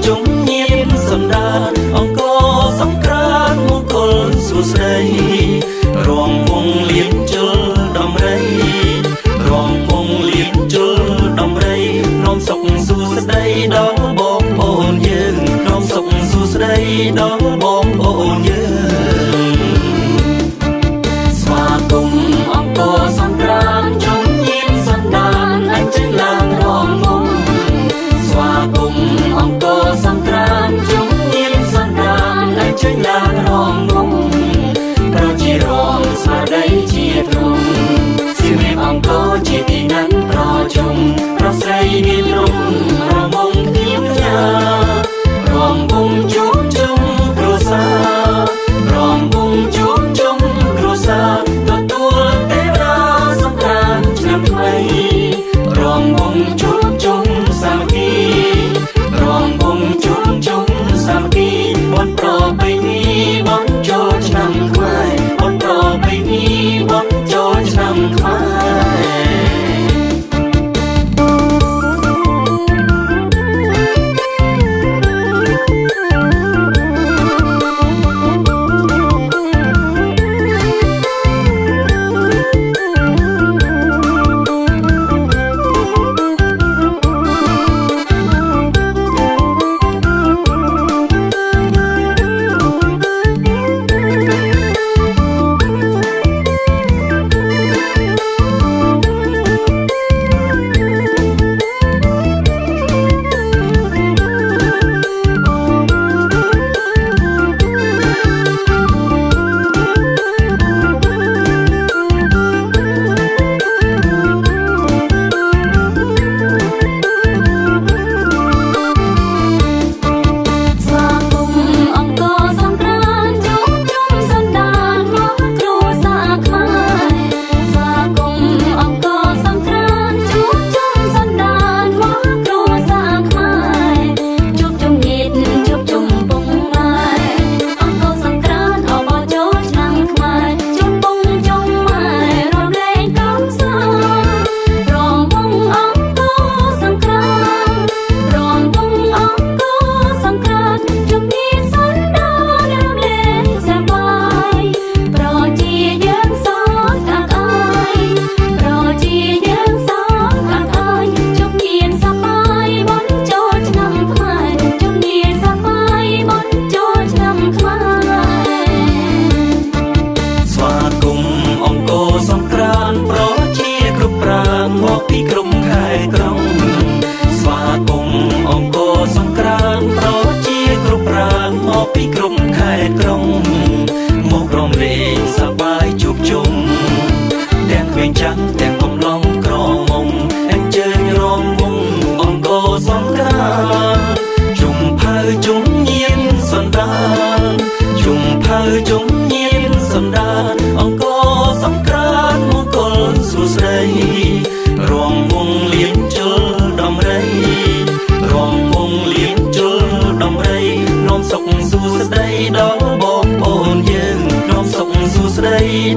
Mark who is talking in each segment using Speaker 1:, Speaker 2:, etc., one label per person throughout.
Speaker 1: ជុំញៀនសន្តានអង្គសង្ក្រាន្តមង្គលសួស្ដីរងវងលៀនជលដំរីរងវងលៀនជលដំរីនាំសុខសួស្ដីដល់បងប្អូនយើងនាំសុខសួស្ដីដល់បងប្អូនយើងស្វាគមន៍អង្គសង្ក្រាន្តជុំញៀនសន្តានអញ្ជើញឡើងរងវងស្វាគមន៍អង្គសង្ក្រាន្តជុំញៀនសន្តានអញ្ជើញឡើងរងវងប្រជារងស្មារតីជាទ្រង់សៀមរាបអង្គជាទីណាត់ប្រជុំប្រស្រីមានរំរមងគ្នាញ៉ារំវងជួបជុំគ្រួសាររំវងជួបជុំគ្រួសារទទួលទេវតាសង្ក្រាន្តឆ្នាំថ្មីរំវងជួបជុំសាមគ្គីរំវងជួបជុំសាមគ្គីបនប្របីនេះបនចូលឆ្នាំខ្មែរបនប្របីនេះបនចូលឆ្នាំខ្មែរ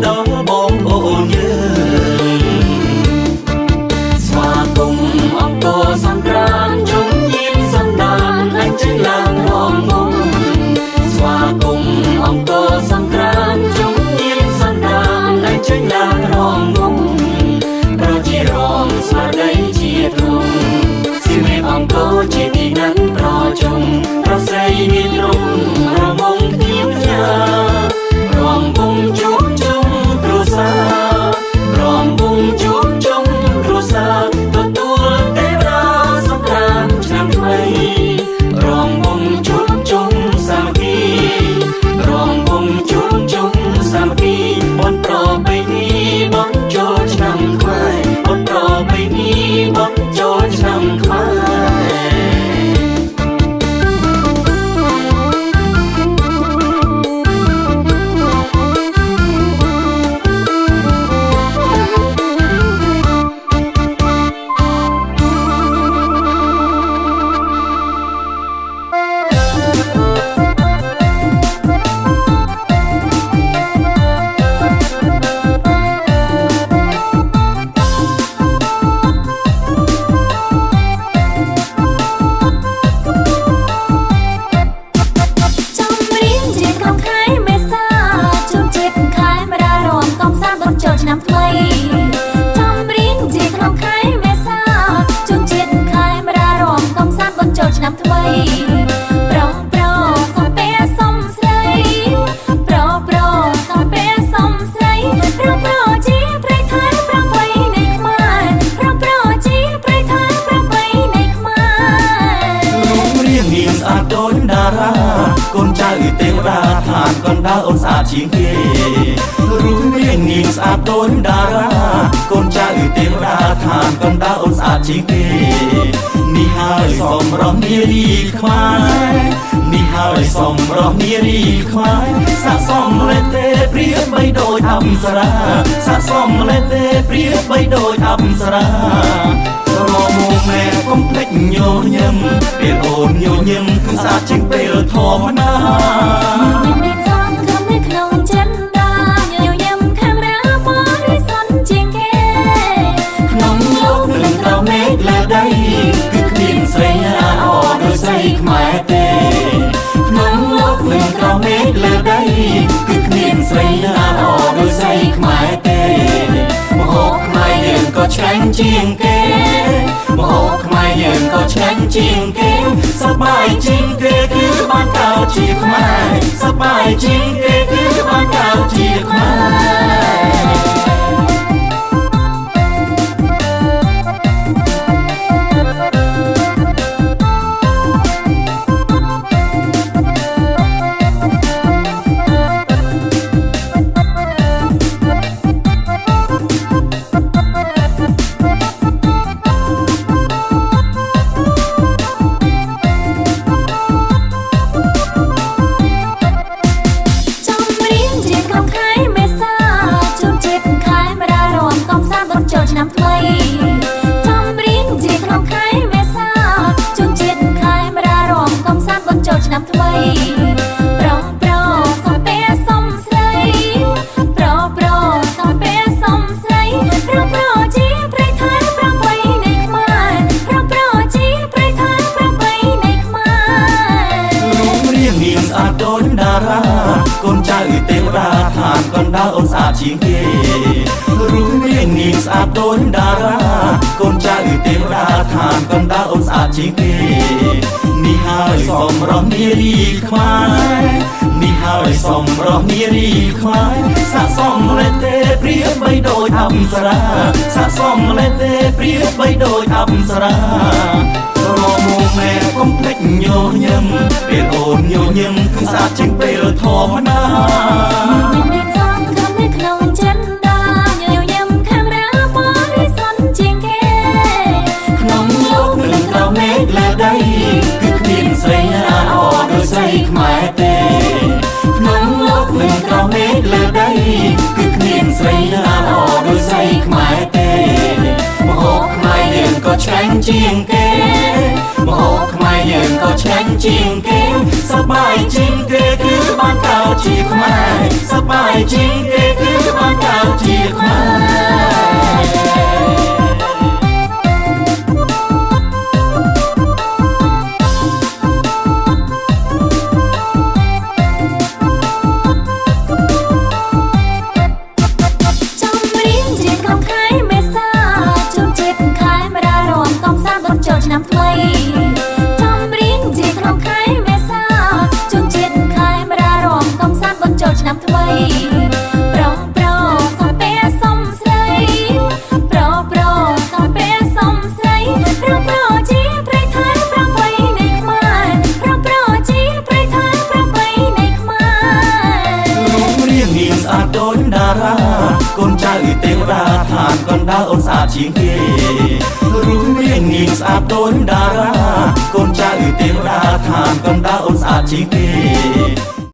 Speaker 1: ដល់បងប្អូនយើងស្វាគមន៍អង្គសង្ក្រាន្តជុំញៀនសន្តានអញ្ជើញឡើងរងវងស្វាគមន៍អង្គសង្ក្រាន្តជុំញៀនសន្តានអញ្ជើញឡើងរងវងប្រជារងស្មារតីជាទ្រង់សៀមរាបអង្គជាទីណាត់ប្រជុំប្រស្រីមានរំរមងគ្នាញ៉ារំវងជួបជុំគ្រួសាររំវងជួបជុំគ្រួសារទទួលទេវតាសង្ក្រាន្តឆ្នាំថ្មីរំវងជួបជុំសាមគ្គីរំវងជួបជុំសាមគ្គីបនប្របីនេះបនចូលឆ្នាំខ្មែរបនប្របីនេះបនចូលឆ្នាំខ្មែរ តារាកូនចៅទេវតាឋានកណ្ដាលអូនស្អាតជាងគេរូបរាងនាងស្អាតដូចតារាកូនចៅទេវតាឋានកណ្ដាលអូនស្អាតជាងគេនេះហើយសម្រស់នារីខ្មែរនេះហើយសម្រស់នារីខ្មែរស័ក្តិសមលេទេព្រាបបីដូចអប្សរាស័ក្តិសមលេទេព្រាបបីដូចអប្សរារមកណែកុំភ្លេចញញឹមពេលអូនញញឹមគឺស្អាតជាងពេលធម្មតា
Speaker 2: មានសំខំនៅក្នុងចិត្តដាញញឹមខាងរាបរិសុទ្ធជាងគេ
Speaker 1: ក្នុងលោកនឹងក្រោមមេឃលើដីគឺគ្មានស្រីណាល្អដូចស្រីខ្មែរទេក្នុងលោកនឹងក្រោមមេឃលើដីគឺគ្មានស្រីណាល្អដូចស្រីខ្មែរទេម្ហូបខ្មែរយើងក៏ឆ្ងាញ់ជាងគេម្ហូបខ្មែរយើងក៏ឆ្ងាញ់ជាងគេសប្បាយជាងគេគឺបានកើតជាខ្មែរសប្បាយជាងគេគឺបានកើតជាខ្មែរ
Speaker 2: ឆ្នាំថ្មីចំរៀងជាក្នុងខែមេសាជូនជាតិខែមរារំកំសាន្តបុណ្យចូលឆ្នាំថ្មីប្រសំពេសំស្រីប្រសំពេសំស្រីប្រជាប្រៃថៃប្របីនៃខ្មែរប្រជាប្រៃថៃប្របីនៃខ្មែរ
Speaker 1: រូបរាងនាងស្អាតដូចតារាកូនចៅទេវតាឋានកណ្ដាលអូនស្អាតជាងគេរូបរាងនាងស្អាតដូចតារាកូនចៅទេវតាឋានកណ្ដាលអូនស្អាតជាងគេនេះហើយសម្រស់នារីខ្មែរនេះហើយសម្រស់នារីខ្មែរស័ក្តិសមលេទេព្រាបបីដូចអប្សរាស័ក្តិសមលេទេព្រាបបីដូចអប្សរារមកណែកុំភ្លេចញញឹមពេលអូនញញឹមគឺស្អាតជាងពេលធម្មតា
Speaker 2: មានសំខំនៅក្នុងចិត្តដាញញឹមខាងរាបរិសុទ្ធជាងគេ
Speaker 1: ក្នុងលោកនឹងក្រោមមេឃលើដីគឺគ្មានស្រីណាល្អដូចស្រីខ្មែរទេក្នុងលោកនឹងក្រោមមេឃលើដីគឺគ្មានស្រីណាល្អដូចស្រីខ្មែរទេម្ហូបខ្មែរយើងក៏ឆ្ងាញ់ជាងគេម្ហូបខ្មែរយើងក៏ឆ្ងាញ់ជាងគេសប្បាយជាងគេគឺបានកើតជាខ្មែរសប្បាយជាងគេគឺបានកើតជាខ្មែរ
Speaker 2: ឆ្នាំថ្មីចំរៀងជាក្នុងខែមេសាជូនជាតិខែមរារំកំសាន្តបុណ្យចូលឆ្នាំថ្មីប្រសំពេសំស្រីប្រសំពេសំស្រីប្រជាប្រៃថៃប្របីនៃខ្មែរប្រជាប្រៃថៃប្របីនៃខ្មែរ
Speaker 1: រូបរាងនាងស្អាតដូចតារាកូនចៅទេវតាឋានកណ្ដាលអូនស្អាតជាងគេរូបរាងនាងស្អាតដូចតារាកូនចៅទេវតាឋានកណ្ដាលអូនស្អាតជាងគេ